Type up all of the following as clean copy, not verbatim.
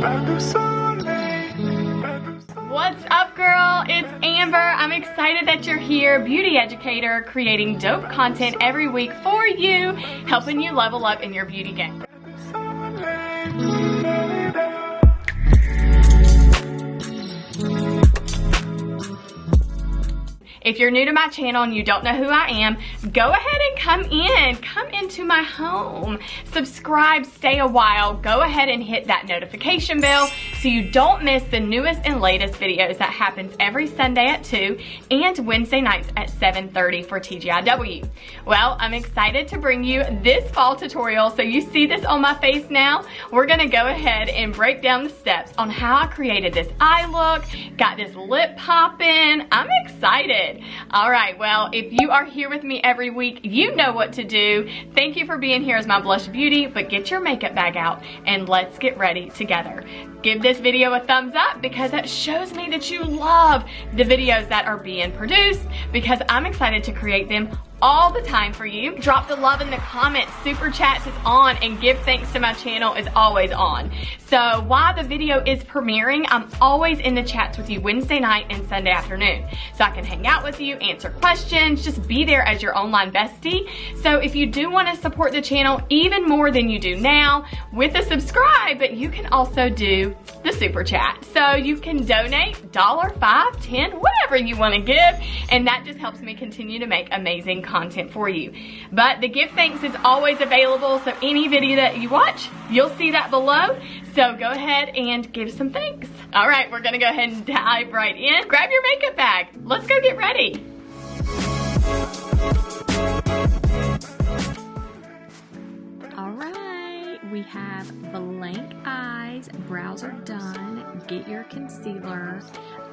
What's up, girl? It's Amber. I'm excited that you're here, beauty educator, creating dope content every week for you, helping you level up in your beauty game. If you're new to my channel and you don't know who I am, go ahead and come into my home. Subscribe, stay a while, go ahead and hit that notification bell so you don't miss the newest and latest videos that happens every Sunday at 2 and Wednesday nights at 7:30 for TGIW. Well, I'm excited to bring you this fall tutorial. So you see this on my face now? We're gonna go ahead and break down the steps on how I created this eye look, got this lip popping. I'm excited. All right, well, if you are here with me every week, you know what to do. Thank you for being here as my blush beauty, but get your makeup bag out and let's get ready together. Give this video a thumbs up because that shows me that you love the videos that are being produced, because I'm excited to create them all the time for you. Drop the love in the comments. Super chats is on, and give thanks to my channel is always on. So while the video is premiering, I'm always in the chats with you Wednesday night and Sunday afternoon. So I can hang out with you, answer questions, just be there as your online bestie. So if you do want to support the channel even more than you do now with a subscribe, but you can also do the super chat. So you can donate $1, $5, $10, whatever you want to give, and that just helps me continue to make amazing content for you. But the give thanks is always available, so any video that you watch, you'll see that below. So go ahead and give some thanks. All right, we're gonna go ahead and dive right in. Grab your makeup bag. Let's go get ready. All right, we have blank eyes, brows are done. Get your concealer.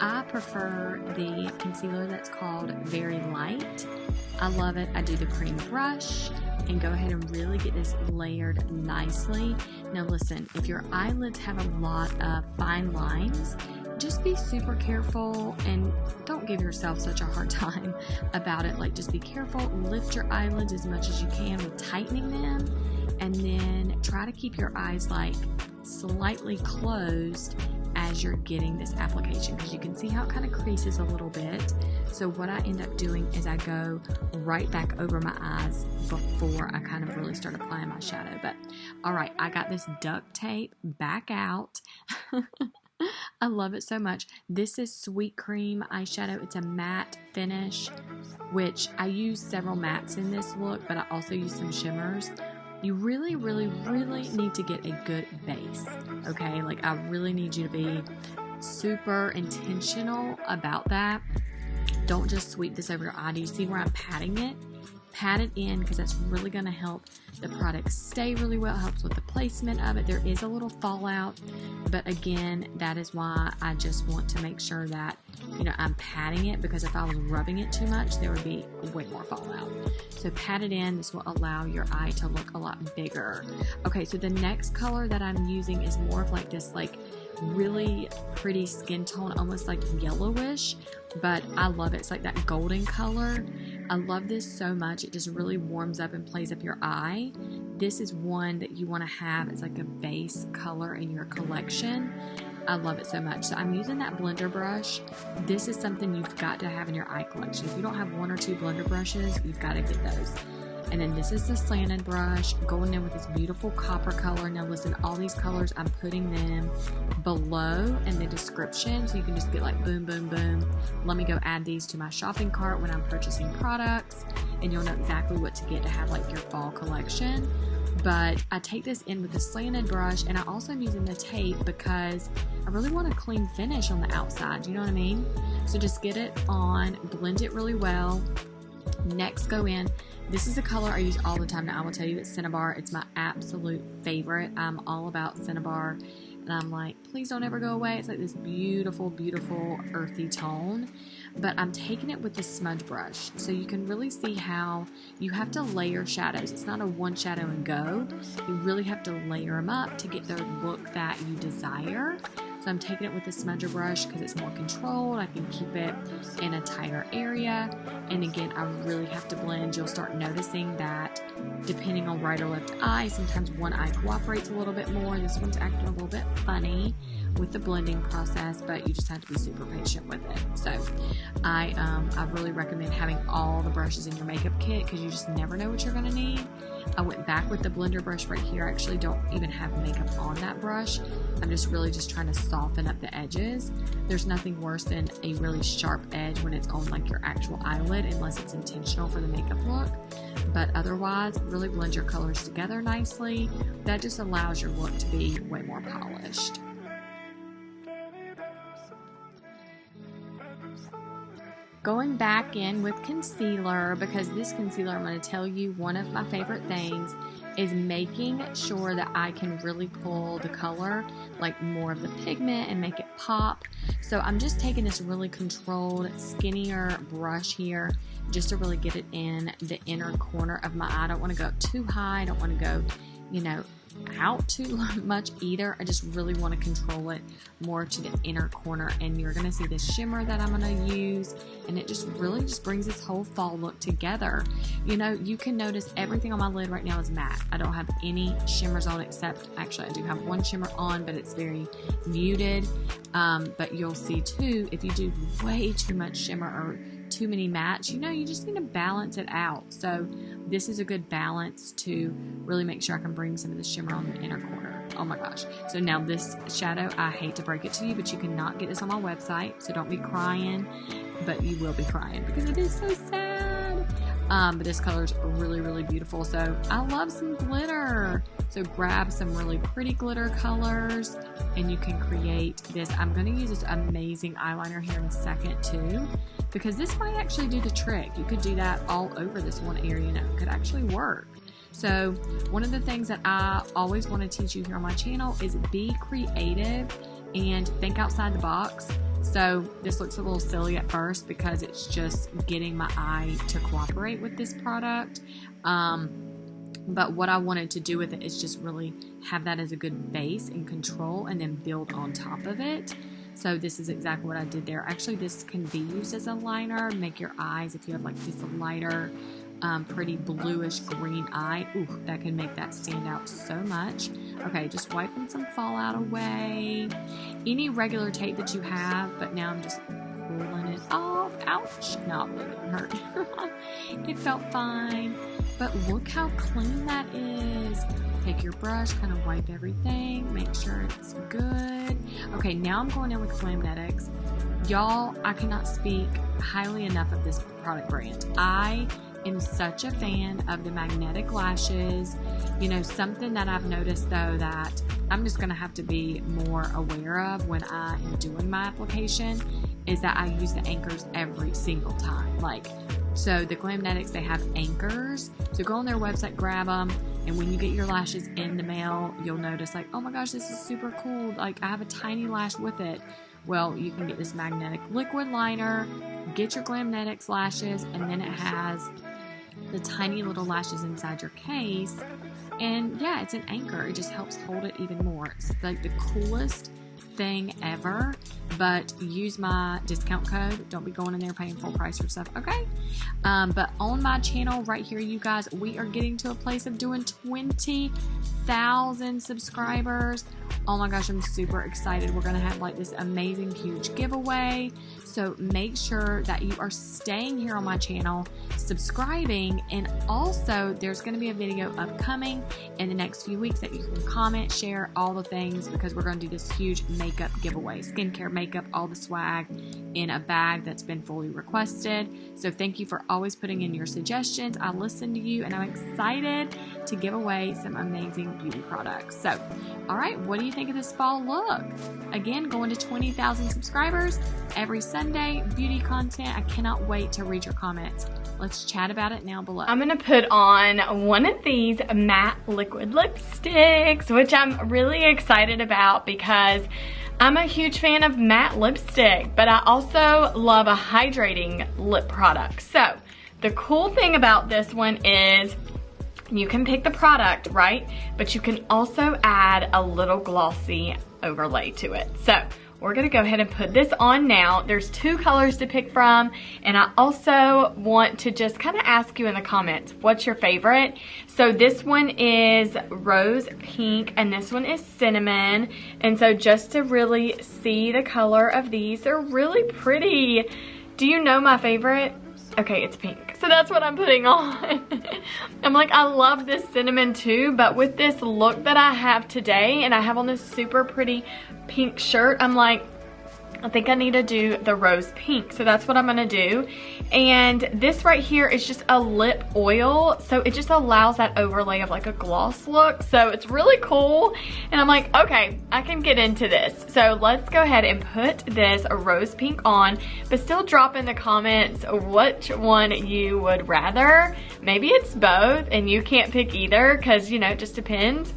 I prefer the concealer that's called Very Light. I love it. I do the cream brush and go ahead and really get this layered nicely. Now listen, if your eyelids have a lot of fine lines, just be super careful and don't give yourself such a hard time about it. Like, just be careful, lift your eyelids as much as you can with tightening them, and then try to keep your eyes like slightly closed as you're getting this application, because you can see how it kind of creases a little bit. So what I end up doing is I go right back over my eyes before I kind of really start applying my shadow. But all right, I got this duct tape back out. I love it so much. This is Sweet Cream eyeshadow. It's a matte finish, which I use several mattes in this look, but I also use some shimmers. You really, really, really need to get a good base, okay? Like, I really need you to be super intentional about that. Don't just sweep this over your eye. Do you see where I'm patting it? Pat it in, because that's really going to help the product stay really well. It helps with the placement of it. There is a little fallout, but again, that is why I just want to make sure that, you know, I'm patting it, because if I was rubbing it too much, there would be way more fallout. So pat it in. This will allow your eye to look a lot bigger. Okay, so the next color that I'm using is more of like this, like, really pretty skin tone, almost like yellowish, but I love it. It's like that golden color. I love this so much. It just really warms up and plays up your eye. This is one that you want to have as like a base color in your collection. I love it so much. So I'm using that blender brush. This is something you've got to have in your eye collection. If you don't have 1 or 2 blender brushes, you've got to get those. And then this is the slanted brush, going in with this beautiful copper color. Now listen, all these colors, I'm putting them below in the description, so you can just get like boom, boom, boom. Let me go add these to my shopping cart when I'm purchasing products, and you'll know exactly what to get to have like your fall collection. But I take this in with the slanted brush, and I also am using the tape because I really want a clean finish on the outside. You know what I mean? So just get it on, blend it really well. Next, go in. This is a color I use all the time. Now, I will tell you that Cinnabar, it's my absolute favorite. I'm all about Cinnabar, and I'm like, please don't ever go away. It's like this beautiful, beautiful earthy tone. But I'm taking it with the smudge brush, so you can really see how you have to layer shadows. It's not a one shadow and go. You really have to layer them up to get the look that you desire. So I'm taking it with the smudger brush because it's more controlled. I can keep it in a tighter area. And again, I really have to blend. You'll start noticing that depending on right or left eye, sometimes one eye cooperates a little bit more. This one's acting a little bit funny with the blending process, but you just have to be super patient with it. So I really recommend having all the brushes in your makeup kit because you just never know what you're going to need. I went back with the blender brush right here. I actually don't even have makeup on that brush. I'm just really just trying to soften up the edges. There's nothing worse than a really sharp edge when it's on like your actual eyelid, unless it's intentional for the makeup look. But otherwise, really blend your colors together nicely. That just allows your look to be way more polished. Going back in with concealer, because this concealer, I'm going to tell you, one of my favorite things is making sure that I can really pull the color, like more of the pigment, and make it pop. So I'm just taking this really controlled, skinnier brush here just to really get it in the inner corner of my eye. I don't want to go up too high. I don't want to go, you know, out too much either. I just really want to control it more to the inner corner, and you're going to see the shimmer that I'm going to use, and it just really just brings this whole fall look together. You know, you can notice everything on my lid right now is matte. I don't have any shimmers on, except actually I do have one shimmer on, but it's very muted. But you'll see too, if you do way too much shimmer or too many mattes, you know, you just need to balance it out. So this is a good balance to really make sure I can bring some of the shimmer on the inner corner. Oh my gosh. So now this shadow, I hate to break it to you, but you cannot get this on my website, so don't be crying, but you will be crying because it is so sad. But this color is really, really beautiful. So I love some glitter. So grab some really pretty glitter colors and you can create this. I'm going to use this amazing eyeliner here in a second too, because this might actually do the trick. You could do that all over this one area, and it could actually work. So one of the things that I always want to teach you here on my channel is be creative and think outside the box. So this looks a little silly at first because it's just getting my eye to cooperate with this product. But what I wanted to do with it is just really have that as a good base and control, and then build on top of it. So this is exactly what I did there. Actually, this can be used as a liner. Make your eyes, if you have like this lighter, pretty bluish green eye, ooh, that can make that stand out so much. Okay, just wiping some fallout away. Any regular tape that you have, but now I'm just pulling it off. Ouch, not really hurt. It felt fine, but look how clean that is. Take your brush, kind of wipe everything, make sure it's good. Okay, now I'm going in with Glamnetics. Y'all, I cannot speak highly enough of this product brand. I am such a fan of the magnetic lashes. You know, something that I've noticed though that I'm just gonna have to be more aware of when I am doing my application is that I use the anchors every single time. Like, so the Glamnetics, they have anchors. So go on their website, grab them, and when you get your lashes in the mail, you'll notice like, oh my gosh, this is super cool. Like, I have a tiny lash with it. Well, you can get this magnetic liquid liner, get your Glamnetics lashes, and then it has the tiny little lashes inside your case. And yeah, it's an anchor. It just helps hold it even more. It's like the coolest thing ever, but use my discount code. Don't be going in there paying full price for stuff, okay? But on my channel right here, you guys, we are getting to a place of doing 20,000 subscribers. Oh my gosh, I'm super excited. We're gonna have like this amazing huge giveaway. So make sure that you are staying here on my channel, subscribing, and also there's gonna be a video upcoming in the next few weeks that you can comment, share, all the things, because we're gonna do this huge makeup giveaway. Skincare, makeup, all the swag in a bag that's been fully requested. So thank you for always putting in your suggestions. I listen to you and I'm excited to give away some amazing beauty products. So, all right, what do you think of this fall look? Again, going to 20,000 subscribers every Sunday, beauty content. I cannot wait to read your comments. Let's chat about it now below. I'm gonna put on one of these matte liquid lipsticks, which I'm really excited about because I'm a huge fan of matte lipstick, but I also love a hydrating lip product. So the cool thing about this one is You can pick the product, right? But you can also add a little glossy overlay to it. So we're gonna go ahead and put this on now. There's 2 colors to pick from, and I also want to just kind of ask you in the comments, what's your favorite? So this one is rose pink, and this one is cinnamon. And so just to really see the color of these, they're really pretty. Do you know my favorite? Okay, it's pink. So that's what I'm putting on. I'm like, I love this cinnamon too, but with this look that I have today, and I have on this super pretty pink shirt, I'm like, I think I need to do the rose pink. So that's what I'm gonna do. And this right here is just a lip oil. So it just allows that overlay of like a gloss look. So it's really cool. And I'm like, okay, I can get into this. So let's go ahead and put this rose pink on, but still drop in the comments which one you would rather. Maybe it's both and you can't pick either, because you know, it just depends.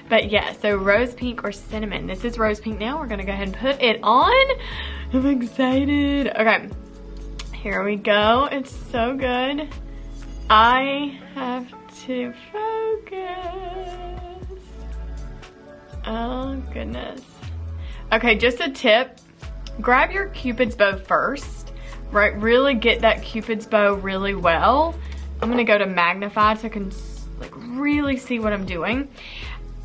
But yeah, so rose pink or cinnamon. This is rose pink now. We're gonna go ahead and put it on. I'm excited. Okay, here we go. It's so good. I have to focus. Oh goodness. Okay, just a tip. Grab your Cupid's bow first, right? Really get that Cupid's bow really well. I'm gonna go to magnify so I can like really see what I'm doing.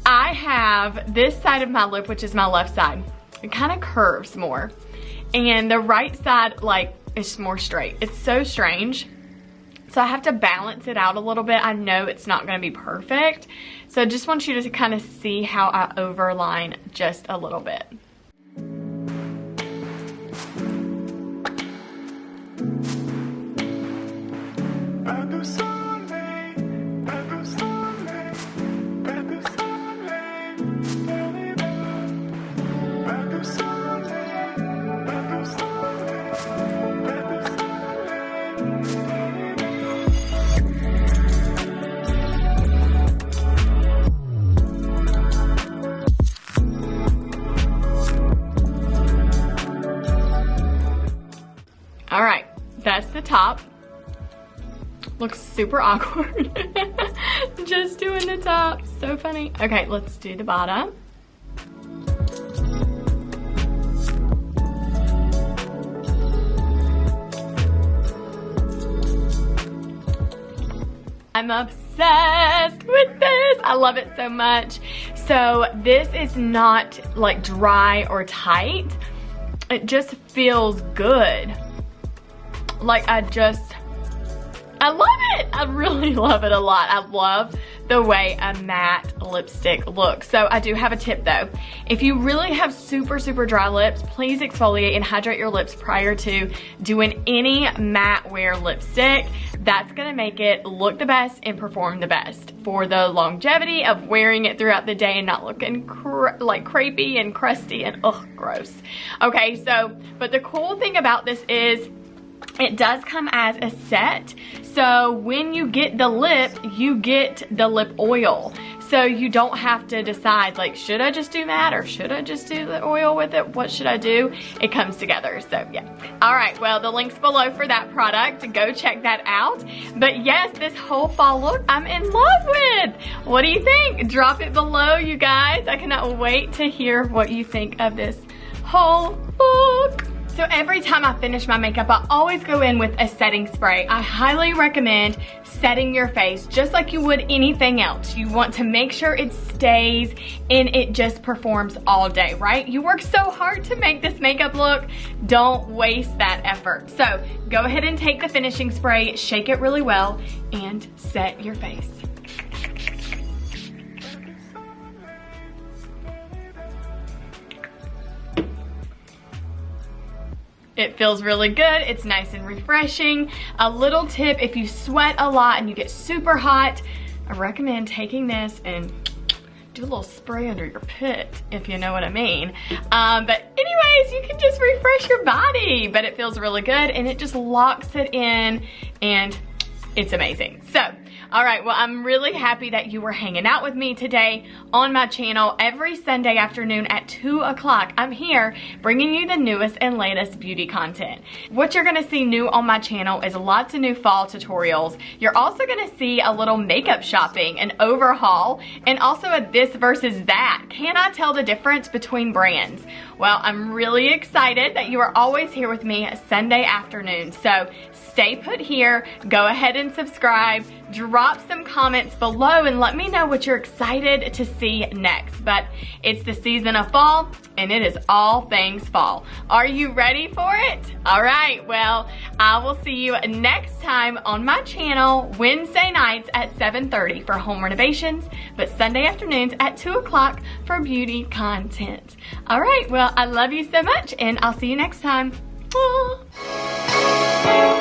I have this side of my lip, which is my left side. It kind of curves more. And the right side, like, is more straight. It's so strange. So I have to balance it out a little bit. I know it's not going to be perfect. So I just want you to kind of see how I overline just a little bit. All right, that's the top. Looks super awkward. Just doing the top, so funny. Okay, let's do the bottom. I'm obsessed with this. I love it so much. So this is not like dry or tight. It just feels good. Like I love it. I really love it a lot. I love the way a matte lipstick looks. So I do have a tip though. If you really have super, super dry lips, please exfoliate and hydrate your lips prior to doing any matte wear lipstick. That's gonna make it look the best and perform the best for the longevity of wearing it throughout the day and not looking like crepey and crusty and ugh, gross. Okay, so, but the cool thing about this is it does come as a set. So when you get the lip, you get the lip oil. So you don't have to decide like, should I just do matte or should I just do the oil with it? What should I do? It comes together, so yeah. All right, well, the link's below for that product. Go check that out. But yes, this whole fall look I'm in love with. What do you think? Drop it below, you guys. I cannot wait to hear what you think of this whole look. So every time I finish my makeup, I always go in with a setting spray. I highly recommend setting your face just like you would anything else. You want to make sure it stays and it just performs all day, right? You work so hard to make this makeup look. Don't waste that effort. So go ahead and take the finishing spray, shake it really well, and set your face. It feels really good. It's nice and refreshing. A little tip, if you sweat a lot and you get super hot, I recommend taking this and do a little spray under your pit, if you know what I mean. But anyways, you can just refresh your body, but it feels really good and it just locks it in and it's amazing. So, All right, well, I'm really happy that you were hanging out with me today on my channel. Every Sunday afternoon at 2 o'clock, I'm here bringing you the newest and latest beauty content. What you're gonna see new on my channel is lots of new fall tutorials. You're also gonna see a little makeup shopping, an overhaul, and also a this versus that. Can I tell the difference between brands? Well, I'm really excited that you are always here with me Sunday afternoon. So stay put here, go ahead and subscribe, drop some comments below and let me know what you're excited to see next. But it's the season of fall and it is all things fall. Are you ready for it? All right, well, I will see you next time on my channel Wednesday nights at 7:30 for home renovations, but Sunday afternoons at 2 o'clock for beauty content. All right, well, I love you so much and I'll see you next time. Aww.